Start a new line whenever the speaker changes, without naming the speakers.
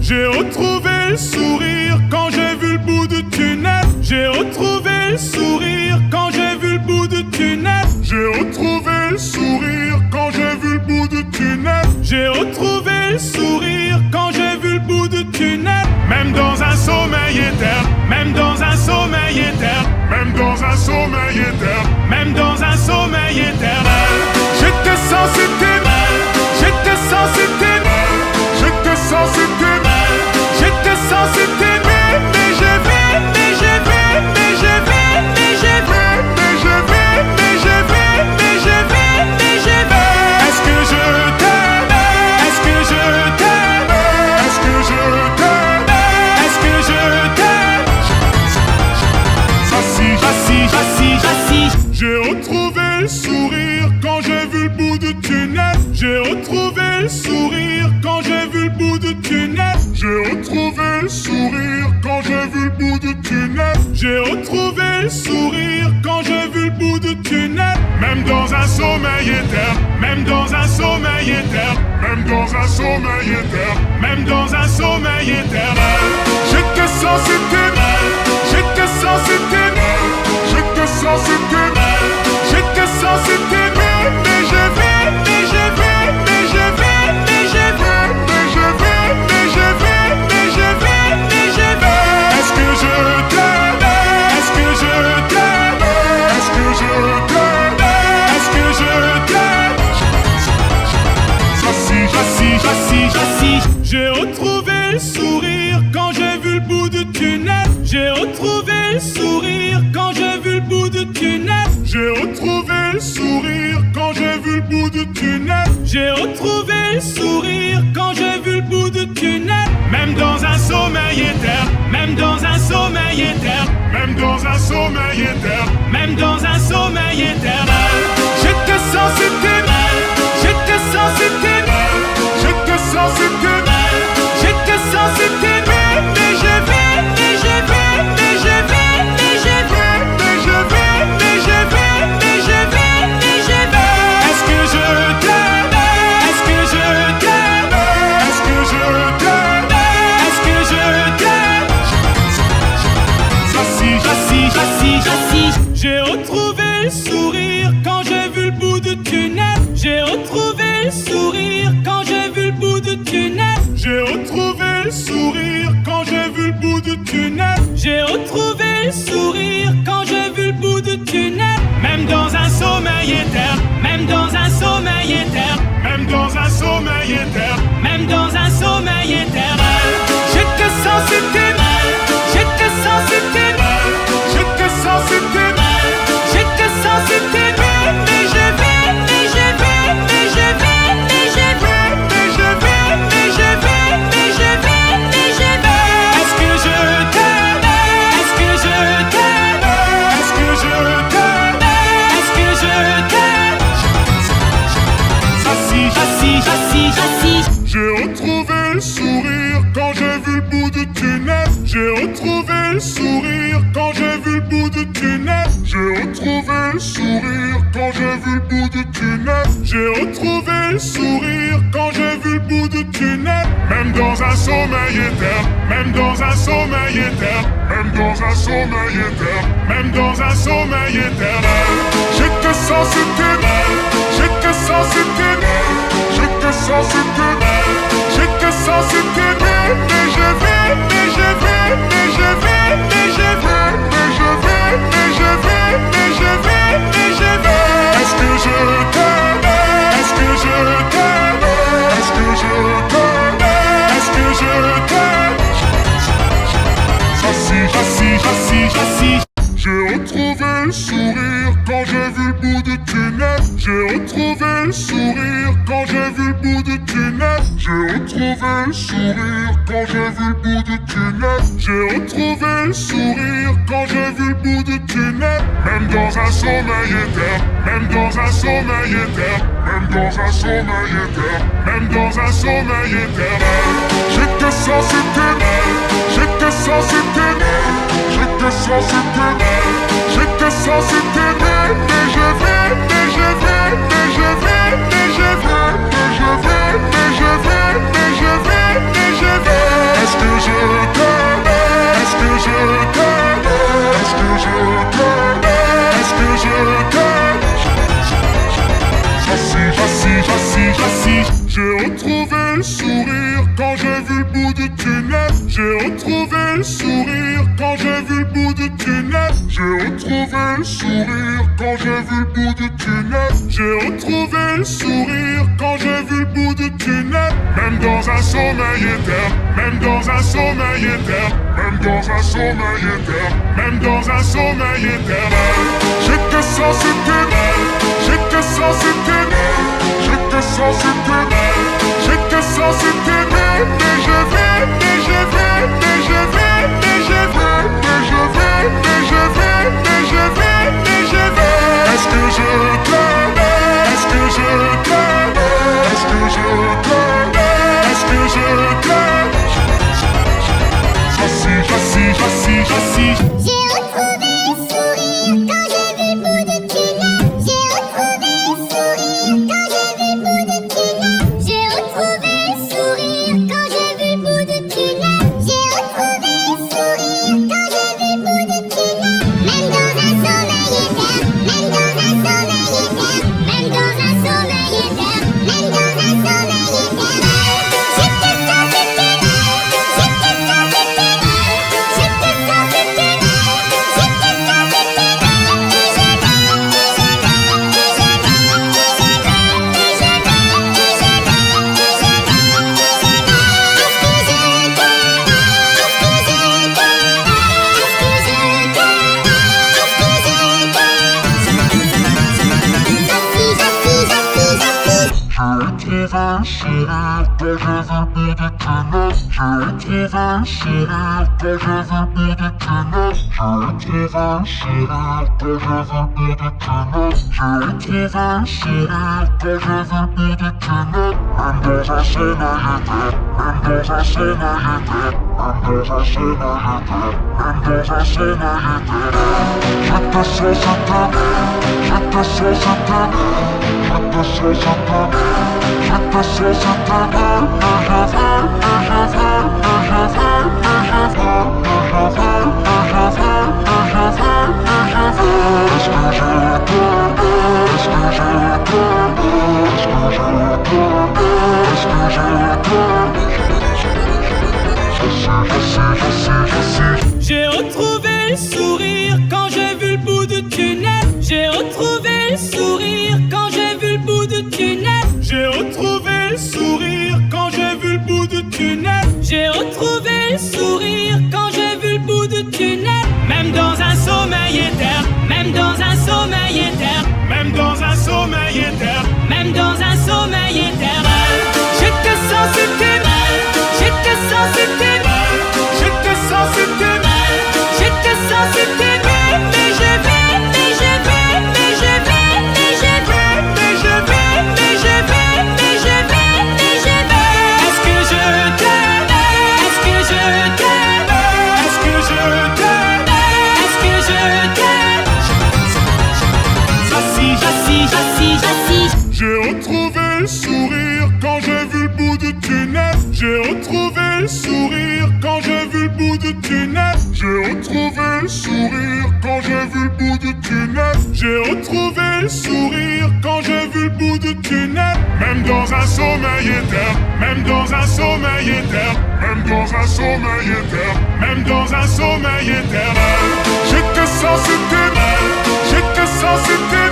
J'ai retrouvé le sourire quand j'ai vu le bout du tunnel. J'ai retrouvé le sourire quand j'ai vu le bout du tunnel. J'ai retrouvé le sourire quand j'ai vu le bout du tunnel. J'ai retrouvé le sourire quand j'ai vu le bout du tunnel. Même dans un sommeil éterne, même dans un sommeil éterne, même dans un sommeil éterne, même dans un sommeil éternel. J'étais censé t'aimer, j'étais censé t'aimer, j'étais censé t'aimer, j'étais censé t'aimer, mais j'ai vu, mais j'ai vu, mais j'ai vu, mais j'ai vu, mais j'ai vu, mais j'ai vu, mais j'ai vu, mais j'ai vu. Est-ce que je t'aime? Est-ce que je t'aime? Est-ce que je t'aime? Est-ce que je t'aime? J'assis. J'ai retrouvé le sourire quand j'ai vu le bout du tunnel. J'ai retrouvé le sourire quand j'ai vu le bout du tunnel. J'ai retrouvé le sourire quand j'ai vu le bout du tunnel. J'ai retrouvé le sourire quand j'ai vu le bout du tunnel. Même dans un sommeil éterne, même dans un sommeil éterne, même dans un sommeil éterne, même dans un sommeil éternel. J'étais censé t'aimer, j'étais censé t'aimer, j'étais censé t'aimer, j'étais censé t'aimer, mais j'ai vu, mais j'ai vu, mais j'ai vu, mais j'ai vu, mais j'ai vu, mais j'ai vu, mais j'ai vu, mais j'ai vu. Est-ce que je t'aime? Est-ce que je t'aime? Est-ce que je t'aime? Est-ce que je t'aime? J'assis. J'ai retrouvé le sourire quand j'ai vu le bout du tunnel. J'ai retrouvé le sourire quand j'ai vu le bout du tunnel. J'ai retrouvé le sourire quand j'ai vu le bout du tunnel. J'ai retrouvé le sourire quand j'ai vu le bout du tunnel. Même dans un sommeil éterne, même dans un sommeil éterne, même dans un sommeil éterne, même dans un sommeil éternel. J'étais censé t'aimer, j'étais censé t'aimer, j'étais censé t'aimer, j'étais censé t'aimer, mais j'ai vu, mais j'ai vu, mais j'ai vu, mais j'ai vu, mais j'ai vu, mais j'ai vu, mais j'ai vu, mais j'ai vu. Est-ce que je t'aime? Est-ce que je t'aime? Est-ce que je t'aime? Est-ce que je t'aime? J'assis. J'ai retrouvé le sourire quand j'ai vu le bout du tunnel. J'ai retrouvé le sourire quand j'ai vu le bout du tunnel. J'ai retrouvé le sourire quand j'ai vu le bout du tunnel. J'ai retrouvé le sourire quand j'ai vu le bout du tunnel. Même dans un sommeil éterne, même dans un sommeil éterne, même dans un sommeil éterne, même dans un sommeil éternel. J'étais censé t'aimer, j'étais censé t'aimer, j'étais censé t'aimer, j'étais censé t'aimer, mais j'ai vu, mais j'ai vu, mais j'ai vu, mais j'ai vu, mais j'ai vu, mais j'ai vu, mais j'ai vu, mais j'ai vu. Est-ce que je t'aime? Est-ce que je t'aime? Est-ce que je t'aime? Est-ce que je t'aime? J'assis. J'ai retrouvé le sourire quand j'ai vu le bout du tunnel. J'ai retrouvé le sourire quand j'ai vu le bout du tunnel. J'ai retrouvé le sourire quand j'ai vu le bout du tunnel. J'ai retrouvé le sourire quand j'ai vu le bout du tunnel. Même dans un sommeil éterne, même dans un sommeil éterne, même dans un sommeil éterne, même dans un sommeil éternel. J'étais censé t'aimer, j'étais censé t'aimer, j'étais censé t'aimer, j'étais censé t'aimer, mais j'ai vu, mais j'ai vu, mais j'ai vu, mais j'ai vu, mais j'ai vu, mais j'ai vu, mais j'ai vu, mais j'ai vu. Est-ce que je t'aime? Est-ce que je t'aime? Est-ce que je t'aime? Est-ce que je t'aime? J'assis. J'ai retrouvé le sourire quand j'ai vu le bout du tunnel. J'ai retrouvé le sourire quand j'ai vu le bout du tunnel. J'ai retrouvé le sourire quand j'ai vu le bout du tunnel. J'ai retrouvé le sourire quand j'ai vu le bout du tunnel. Même dans un sommeil éterne, même dans un sommeil éterne, même dans un sommeil éterne, même dans un sommeil éternel. J'étais censé t'aimer, j'étais censé t'aimer, j'étais censé t'aimer, j'étais censé t'aimer, mais j'ai vu, mais j'ai vu, mais j'ai vu, mais j'ai vu, mais j'ai vu, mais j'ai vu, mais j'ai vu, mais j'ai vu. le sourire quand j'ai vu le bout du tunnel. J'ai retrouvé le sourire quand j'ai vu le bout du tunnel. J'ai retrouvé le sourire quand j'ai vu le bout du tunnel. J'ai retrouvé le sourire quand j'ai vu le bout du tunnel. Même dans un sommeil éternel, même dans un sommeil éternel, même dans un sommeil éternel, même dans un sommeil éternel. J'étais censé t'aimer, j'étais censé t'aimer, j'étais censé t'aimer, j'étais censé t'aimer, mais je vais, mais je vais, mais je vais, mais je vais, mais je vais, mais je vais, mais je vais, mais je vais. Est-ce que je t'aime? Est-ce que je t'aime? Est-ce que je t'aime? Est-ce que je t'aime? J'assis.
J'ai retrouvé le sourire quand j'ai vu le bout du tunnel. J'ai retrouvé le sourire quand j'ai vu le bout du tunnel. J'ai retrouvé le sourire quand j'ai vu le bout du tunnel. J'ai retrouvé le sourire quand j'ai vu le bout du tunnel. Même dans un sommeil éternel, même dans un sommeil éternel, même dans un sommeil éternel, même dans un sommeil éternel. J'étais censé t'aimer, j'étais censé t'aimer, j'étais censé t'aimer, j'étais censé
J'ai retrouvé le sourire quand j'ai vu le bout du tunnel. J'ai retrouvé le sourire quand j'ai vu le bout du tunnel. J'ai retrouvé le sourire quand j'ai vu le bout du tunnel. J'ai retrouvé le sourire quand j'ai vu le bout du tunnel. Même dans un sommeil éternel, même dans un sommeil éternel, même dans un sommeil éternel, même dans un sommeil éternel. J'étais censé t'aimer, j'étais censé t'aimer, j'étais censé t'aimer, j'étais censé t'aimer, mais je vais, mais je vais, mais je vais, mais je vais, mais je vais, mais je vais, mais je vais, mais je vais. Est-ce que je t'aime? Est-ce que je t'aime? Est-ce que je t'aime? Est-ce que je t'aime? J'assis. J'ai retrouvé le sourire quand j'ai vu le bout du tunnel. J'ai retrouvé le sourire quand j'ai vu le bout du tunnel. J'ai retrouvé le sourire quand j'ai vu le bout du tunnel. J'ai retrouvé le sourire quand j'ai vu le bout du tunnel. Même dans un sommeil éternel, même dans un sommeil éternel, même dans un sommeil éternel, même dans un sommeil éternel. J'étais censé t'aimer, j'étais censé t'aimer.